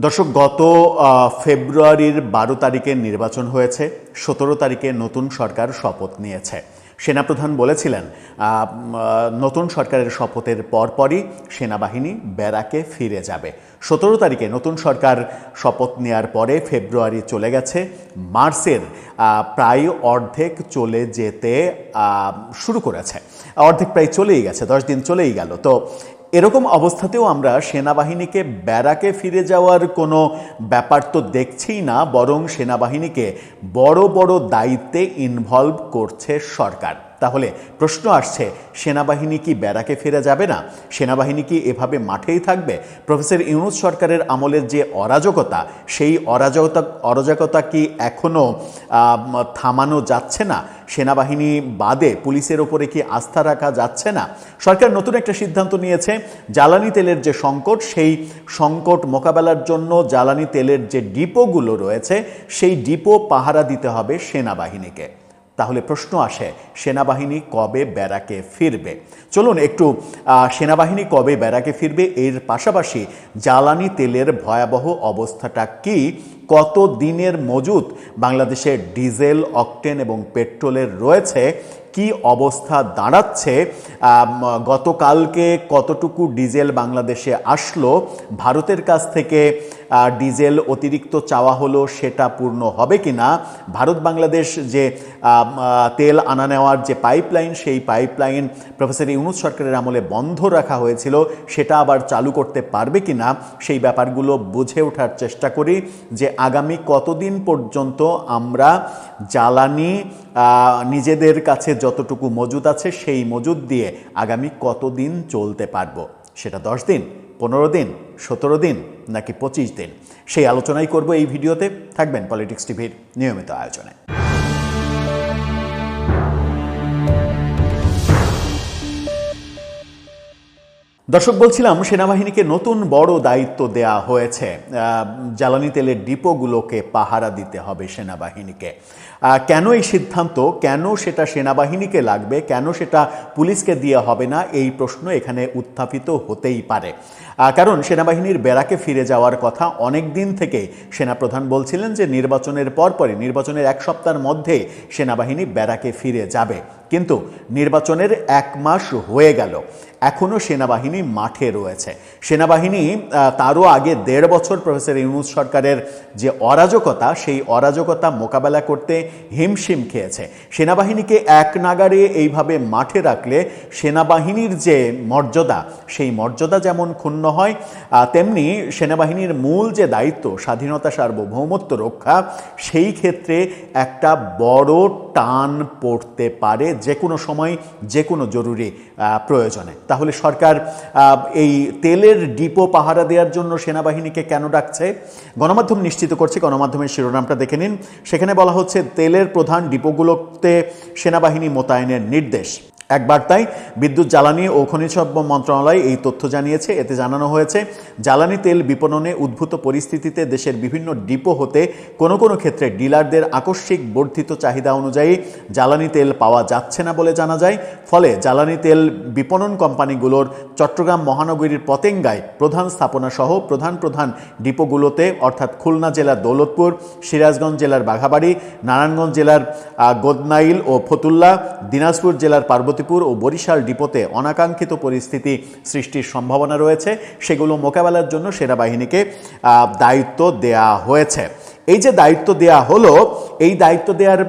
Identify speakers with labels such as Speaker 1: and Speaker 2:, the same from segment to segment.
Speaker 1: দর্শক, গত ফেব্রুয়ারির ১২ তারিখে নির্বাচন হয়েছে, ১৭ তারিখে নতুন সরকার শপথ নিয়েছে। সেনাপ্রধান বলেছিলেন নতুন সরকারের শপথের পরপরই সেনাবাহিনী ব্যারাকে ফিরে যাবে। ১৭ তারিখে নতুন সরকার শপথ নেওয়ার পরে ফেব্রুয়ারি চলে গেছে, মার্চের প্রায় অর্ধেক চলে যেতে শুরু করেছে, অর্ধেক প্রায় চলেই গেছে, 10 দিন চলেই গেল। তো এরকম অবস্থাতেও আমরা সেনাবাহিনীকে ব্যারাকে ফিরে যাওয়ার কোনো ব্যাপার তো দেখছিই না, বরং সেনাবাহিনীকে বড় বড় দায়িত্বে ইনভলভ করছে সরকার। তাহলে প্রশ্ন আসছে, সেনাবাহিনী কি ব্যারাকে ফিরে যাবে না? সেনাবাহিনী কি এভাবে মাঠেই থাকবে? প্রফেসর ইউনূস সরকারের আমলের যে অরাজকতা, সেই অরাজকতা কি এখনও থামানো যাচ্ছে না? সেনাবাহিনী বাদে পুলিশের ওপরে কি আস্থা রাখা যাচ্ছে না? সরকার নতুন একটা সিদ্ধান্ত নিয়েছে, জ্বালানি তেলের যে সংকট, সেই সংকট মোকাবেলার জন্য জ্বালানি তেলের যে ডিপোগুলো রয়েছে, সেই ডিপো পাহারা দিতে হবে সেনাবাহিনীকে। তাহলে প্রশ্ন আসে, সেনাবাহিনী কবে ব্যারাকে ফিরবে? চলুন একটু সেনাবাহিনী কবে ব্যারাকে ফিরবে, এর পাশাপাশি জ্বালানি তেলের ভয়াবহ অবস্থাটা কি, কত দিনের মজুত বাংলাদেশে ডিজেল, অকটেন এবং পেট্রোলের রয়েছে, কি অবস্থা দাঁড়াচ্ছে, গতকালকে কতটুকু ডিজেল বাংলাদেশে আসলো, ভারতের কাছ থেকে ডিজেল অতিরিক্ত চাওয়া হলো, সেটা পূর্ণ হবে কি না, ভারত বাংলাদেশ যে তেল আনা নেওয়ার যে পাইপলাইন, সেই পাইপলাইন প্রফেসর ইউনূস সরকারের আমলে বন্ধ রাখা হয়েছিল, সেটা আবার চালু করতে পারবে কি না, সেই ব্যাপারগুলো বুঝে ওঠার চেষ্টা করি যে আগামী কতদিন পর্যন্ত আমরা জ্বালানি নিজেদের কাছে যতটুকু মজুদ আছে সেই মজুদ দিয়ে আগামী কতদিন চলতে পারবো। সেটা 10 দিন, 15 দিন, 17 দিন নাকি 25 দিন? সেই আলোচনাই করব এই ভিডিওতে। থাকবেন পলিটিক্স টিভির নিয়মিত আয়োজনে। দর্শক, বলছিলাম সেনাবাহিনীকে নতুন বড় দায়িত্ব দেয়া হয়েছে, জ্বালানি তেলের ডিপোগুলোকে পাহারা দিতে হবে সেনাবাহিনীকে। কেন এই সিদ্ধান্ত, কেন সেটা সেনাবাহিনীকে লাগবে, কেন সেটা পুলিশকে দেওয়া হবে না, এই প্রশ্ন এখানে উত্থাপিত হতেই পারে। কারণ সেনাবাহিনীর ব্যারাকে ফিরে যাওয়ার কথা অনেক দিন থেকে সেনাপ্রধান বলছিলেন যে নির্বাচনের পরপরই, নির্বাচনের 1 সপ্তাহের মধ্যে সেনাবাহিনী ব্যারাকে ফিরে যাবে। কিন্তু নির্বাচনের 1 মাস হয়ে গেল, এখনও সেনাবাহিনী মাঠে রয়েছে। সেনাবাহিনী তারও আগে 1.5 বছর প্রফেসর ইউনূস সরকারের যে অরাজকতা, সেই অরাজকতা মোকাবেলা করতে হিমশিম খেয়েছে। সেনাবাহিনীকে এক নাগাড়ে এইভাবে মাঠে রাখলে সেনাবাহিনীর যে মর্যাদা, সেই মর্যাদা যেমন ক্ষুণ্ণ হয়, তেমনি সেনাবাহিনীর মূল যে দায়িত্ব, স্বাধীনতা সার্বভৌমত্ব রক্ষা, সেই ক্ষেত্রে একটা বড় টান পড়তে পারে যে কোনো সময়, যে কোনো জরুরি প্রয়োজনে। তাহলে সরকার এই তেলের ডিপো পাহারা দেওয়ার জন্য সেনাবাহিনীকে কেন ডাকছে? গণমাধ্যম নিশ্চিত করছে, গণমাধ্যমের শিরোনামটা দেখে নিন। সেখানে বলা হচ্ছে, তেলের প্রধান ডিপোগুলোতে সেনাবাহিনী মোতায়েনের নির্দেশ। এক বার্তায় বিদ্যুৎ, জ্বালানি ও খনিজ সম্পদ মন্ত্রণালয় এই তথ্য জানিয়েছে। এতে জানানো হয়েছে, জ্বালানি তেল বিপণনে উদ্ভূত পরিস্থিতিতে দেশের বিভিন্ন ডিপো হতে কোনো কোনো ক্ষেত্রে ডিলারদের আকস্মিক বর্ধিত চাহিদা অনুযায়ী জ্বালানি তেল পাওয়া যাচ্ছে না বলে জানা যায়। ফলে জ্বালানি তেল বিপণন কোম্পানিগুলোর চট্টগ্রাম মহানগরীর পতেঙ্গায় প্রধান স্থাপনা সহ প্রধান প্রধান ডিপোগুলোতে, অর্থাৎ খুলনা জেলার দৌলতপুর, সিরাজগঞ্জ জেলার বাঘাবাড়ি, নারায়ণগঞ্জ জেলার গোদনাইল ও ফতুল্লা, দিনাজপুর জেলার পার্বতীপুর ও বরিশাল ডিপোতে অনাকাঙ্ক্ষিত পরিস্থিতি সৃষ্টির সম্ভাবনা রয়েছে। সেগুলো মোকাবেলার জন্য সেনাবাহিনীকে দায়িত্ব দেয়া হয়েছে। এই যে দায়িত্ব দেয়া হলো, এই দায়িত্ব দেওয়ার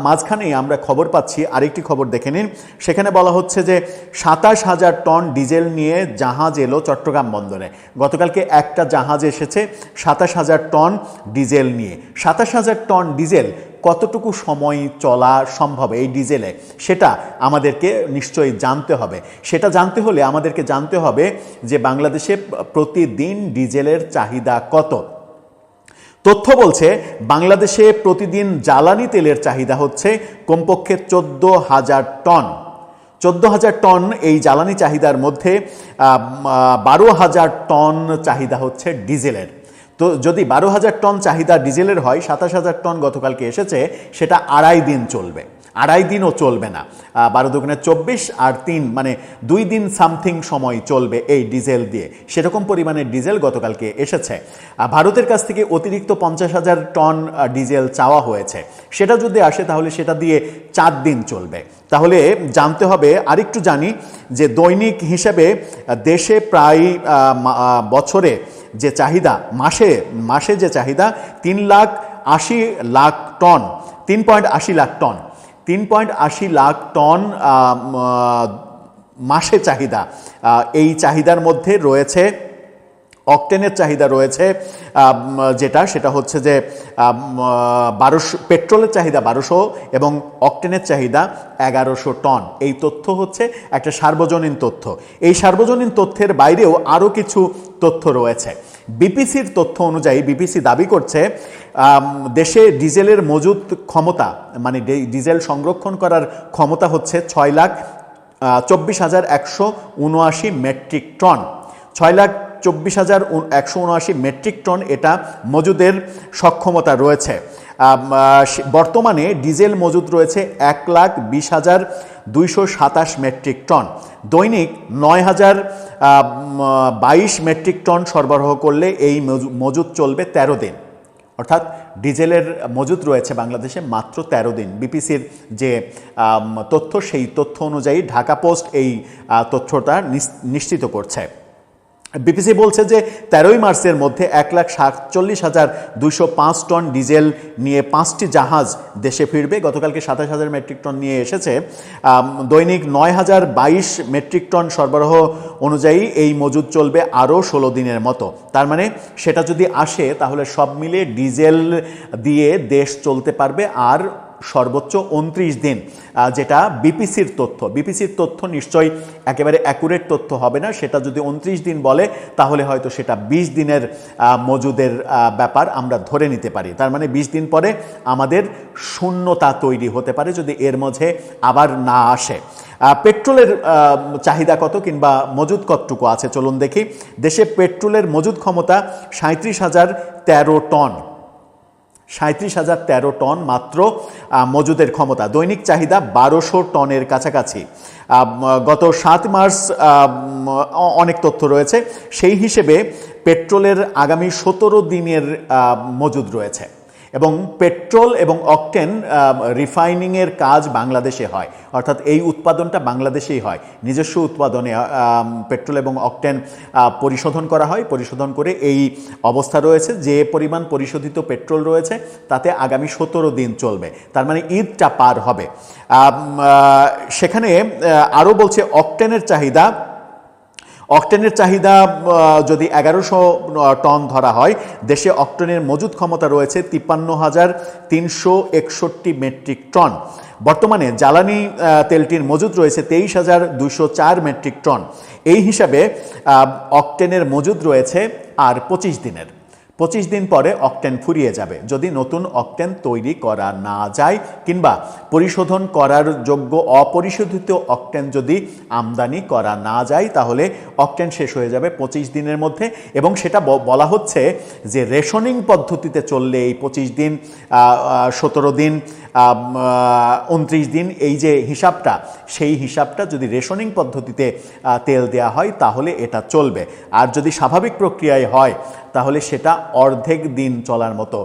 Speaker 1: মাঝখানেই আমরা খবর পাচ্ছি, আরেকটি খবর দেখে নিন। সেখানে বলা হচ্ছে যে ২৭,০০০ টন ডিজেল নিয়ে জাহাজ এলো চট্টগ্রাম বন্দরে। গতকালকে একটা জাহাজ এসেছে ২৭,০০০ টন ডিজেল নিয়ে। ২৭,০০০ টন ডিজেল কতটুকু সময় চলা সম্ভব এই ডিজেলে, সেটা আমাদেরকে নিশ্চয়ই জানতে হবে। সেটা জানতে হলে আমাদেরকে জানতে হবে যে বাংলাদেশে প্রতিদিন ডিজেলের চাহিদা কত। তথ্য বলছে, বাংলাদেশে প্রতিদিন জ্বালানি তেলের চাহিদা হচ্ছে কমপক্ষে ১৪,০০০ টন। ১৪,০০০ টন এই জ্বালানি চাহিদার মধ্যে ১২,০০০ টন চাহিদা হচ্ছে ডিজেলের। তো যদি ১২,০০০ টন চাহিদা ডিজেলের হয়, ২৭,০০০ টন গতকালকে এসেছে, সেটা ২.৫ দিন চলবে। আড়াই দিনও চলবে না। 12 দুগুণে 24 আর 3 মানে 2 দিন সামথিং সময় চলবে এই ডিজেল দিয়ে। সেরকম পরিমাণের ডিজেল গতকালকে এসেছে। ভারতের কাছ থেকে অতিরিক্ত 50,000 টন ডিজেল চাওয়া হয়েছে। সেটা যদি আসে তাহলে সেটা দিয়ে 4 দিন চলবে। তাহলে জানতে হবে, আরেকটু জানি যে দৈনিক হিসেবে দেশে প্রায় বছরে যে চাহিদা, মাসে যে চাহিদা 3,80,00,000 ton, 3.80 lakh ton, 3.80 lakh ton মাসে চাহিদা। এই চাহিদার মধ্যে রয়েছে অকটেনের চাহিদা রয়েছে সেটা হচ্ছে যে 1200, পেট্রোলের চাহিদা 1200 এবং অকটেনের চাহিদা 1100 টন। এই তথ্য হচ্ছে একটা সার্বজনীন তথ্য। এই সার্বজনীন তথ্যের বাইরেও আরও কিছু তথ্য রয়েছে। বিপিসির তথ্য অনুযায়ী বিপিসি দাবি করছে দেশে ডিজেলের মজুত ক্ষমতা, মানে ডিজেল সংরক্ষণ করার ক্ষমতা হচ্ছে 6,24,179 মেট্রিক টন। 6,24,179 মেট্রিক টন এটা মজুদের সক্ষমতা রয়েছে। বর্তমানে ডিজেল মজুদ রয়েছে 1,20,227 মেট্রিক টন। দৈনিক 9,022 মেট্রিক টন সরবরাহ করলে এই মজুদ চলবে 13 দিন। অর্থাৎ ডিজেলের মজুদ রয়েছে বাংলাদেশে মাত্র 13 দিন। বিপিসির যে তথ্য, সেই তথ্য অনুযায়ী ঢাকা পোস্ট এই তথ্যটা নিশ্চিত করছে। বিপিসি বলছে যে 13ই মার্চের মধ্যে 1,47,205 টন ডিজেল নিয়ে 5টি জাহাজ দেশে ফিরবে। গতকালকে 27,000 মেট্রিক টন নিয়ে এসেছে। দৈনিক 9,022 মেট্রিক টন সরবরাহ অনুযায়ী এই মজুদ চলবে আরও 16 দিনের মতো। তার মানে সেটা যদি আসে তাহলে সব মিলে ডিজেল দিয়ে দেশ চলতে পারবে আর সর্বোচ্চ 29 দিন, যেটা বিপিসির তথ্য। বিপিসির তথ্য নিশ্চয়ই একেবারে অ্যাকুরেট তথ্য হবে না। সেটা যদি 29 দিন বলে তাহলে হয়তো সেটা 20 দিনের মজুদের ব্যাপার আমরা ধরে নিতে পারি। তার মানে 20 দিন পরে আমাদের শূন্যতা তৈরি হতে পারে যদি এর মধ্যে আবার না আসে। পেট্রোলের চাহিদা কত কিংবা মজুদ কতটুকু আছে চলুন দেখি। দেশে পেট্রোলের মজুদ ক্ষমতা 37,013 টন। 37,013 টন মাত্র মজুদের ক্ষমতা। দৈনিক চাহিদা 1200 টনের কাছাকাছি। গত 7 মার্চ অনেক তথ্য রয়েছে, সেই হিসেবে পেট্রোলের আগামী 17 দিনের মজুদ রয়েছে। এবং পেট্রোল এবং অকটেন রিফাইনিংয়ের কাজ বাংলাদেশে হয়, অর্থাৎ এই উৎপাদনটা বাংলাদেশেই হয়। নিজস্ব উৎপাদনে পেট্রোল এবং অকটেন পরিশোধন করা হয়। পরিশোধন করে এই অবস্থা রয়েছে, যে পরিমাণ পরিশোধিত পেট্রোল রয়েছে তাতে আগামী 17 দিন চলবে। তার মানে ঈদটা পার হবে। সেখানে আরও বলছে অকটেনের চাহিদা যদি 1100 টন ধরা হয়, দেশে অকটেনের মজুদ ক্ষমতা রয়েছে 53,361 মেট্রিক টন। বর্তমানে জ্বালানি তেলটির মজুদ রয়েছে 23,204 মেট্রিক টন। এই হিসাবে অকটেনের মজুদ রয়েছে আর 25 দিনের। 25 দিন পরে অকটেন ফুরিয়ে যাবে যদি নতুন অকটেন তৈরি করা না যায় কিংবা পরিশোধন করার যোগ্য অপরিশোধিত অকটেন যদি আমদানি করা না যায়, তাহলে অকটেন শেষ হয়ে যাবে 25 দিনের মধ্যে। এবং সেটা বলা হচ্ছে যে রেশনিং পদ্ধতিতে চললে এই 25 দিন, 17 দিন, 29 দিন, এই যে হিসাবটা, সেই হিসাবটা যদি রেশনিং পদ্ধতিতে তেল দেয়া হয় তাহলে এটা চলবে। আর যদি স্বাভাবিক প্রক্রিয়ায় হয় তাহলে সেটা অর্ধেক দিন চলার মতো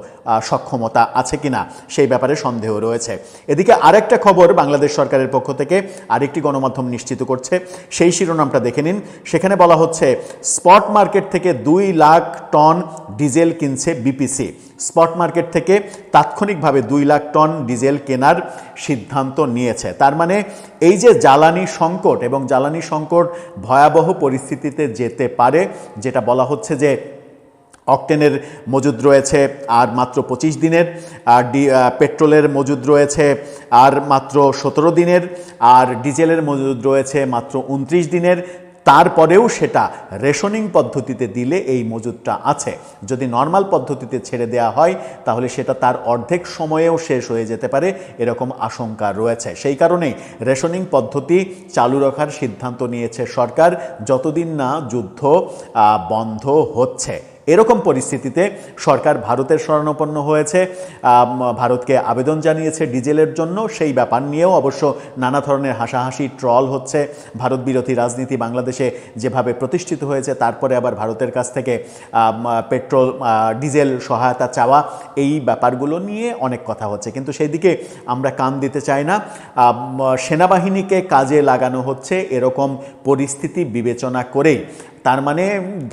Speaker 1: সক্ষমতা আছে কিনা সেই ব্যাপারে সন্দেহ রয়েছে। এদিকে আরেকটা খবর বাংলাদেশ সরকারের পক্ষ থেকে আরেকটি গণমাধ্যম নিশ্চিত করছে, সেই শিরোনামটা দেখে নিন। সেখানে বলা হচ্ছে স্পট মার্কেট থেকে 2 লাখ টন ডিজেল কিনছে বিপিসি। স্পট মার্কেট থেকে তাৎক্ষণিকভাবে 2 লাখ টন ডিজেল কেনার সিদ্ধান্ত নিয়েছে। তার মানে এই যে জ্বালানি সংকট, এবং জ্বালানি সংকট ভয়াবহ পরিস্থিতিতে যেতে পারে, যেটা বলা হচ্ছে যে অকটেনের মজুদ রয়েছে আর মাত্র 25 দিনের, আর পেট্রোলের মজুদ রয়েছে আর মাত্র 17 দিনের, আর ডিজেলের মজুদ রয়েছে মাত্র 29 দিনের। তারপরেও সেটা রেশনিং পদ্ধতিতে দিলে এই মজুদটা আছে। যদি নর্মাল পদ্ধতিতে ছেড়ে দেওয়া হয় তাহলে সেটা তার অর্ধেক সময়েও শেষ হয়ে যেতে পারে, এরকম আশঙ্কা রয়েছে। সেই কারণেই রেশনিং পদ্ধতি চালু রাখার সিদ্ধান্ত নিয়েছে সরকার, যতদিন না যুদ্ধ বন্ধ হচ্ছে। এরকম পরিস্থিতিতে সরকার ভারতের শরণাপন্ন হয়েছে, ভারতকে আবেদন জানিয়েছে ডিজেলের জন্য। সেই ব্যাপার নিয়েও অবশ্য নানা ধরনের হাসাহাসি ট্রল হচ্ছে। ভারত বিরোধী রাজনীতি বাংলাদেশে যেভাবে প্রতিষ্ঠিত হয়েছে, তারপরে আবার ভারতের কাছ থেকে পেট্রোল ডিজেল সহায়তা চাওয়া, এই ব্যাপারগুলো নিয়ে অনেক কথা হচ্ছে, কিন্তু সেই দিকে আমরা কান দিতে চাই না। সেনাবাহিনীকে কাজে লাগানো হচ্ছে এরকম পরিস্থিতি বিবেচনা করেই। তার মানে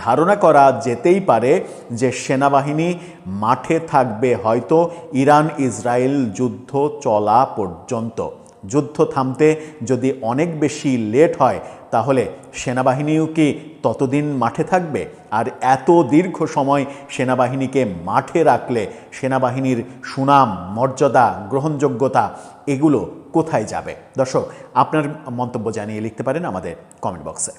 Speaker 1: ধারণা করা যেতেই পারে যে সেনাবাহিনী মাঠে থাকবে হয়তো ইরান ইসরায়েল যুদ্ধ চলা পর্যন্ত। যুদ্ধ থামতে যদি অনেক বেশি লেট হয়, তাহলে সেনাবাহিনীও কি ততদিন মাঠে থাকবে? আর এত দীর্ঘ সময় সেনাবাহিনীকে মাঠে রাখলে সেনাবাহিনীর সুনাম, মর্যাদা, গ্রহণযোগ্যতা এগুলো কোথায় যাবে? দর্শক, আপনার মন্তব্য জানিয়ে লিখতে পারেন আমাদের কমেন্ট বক্সে।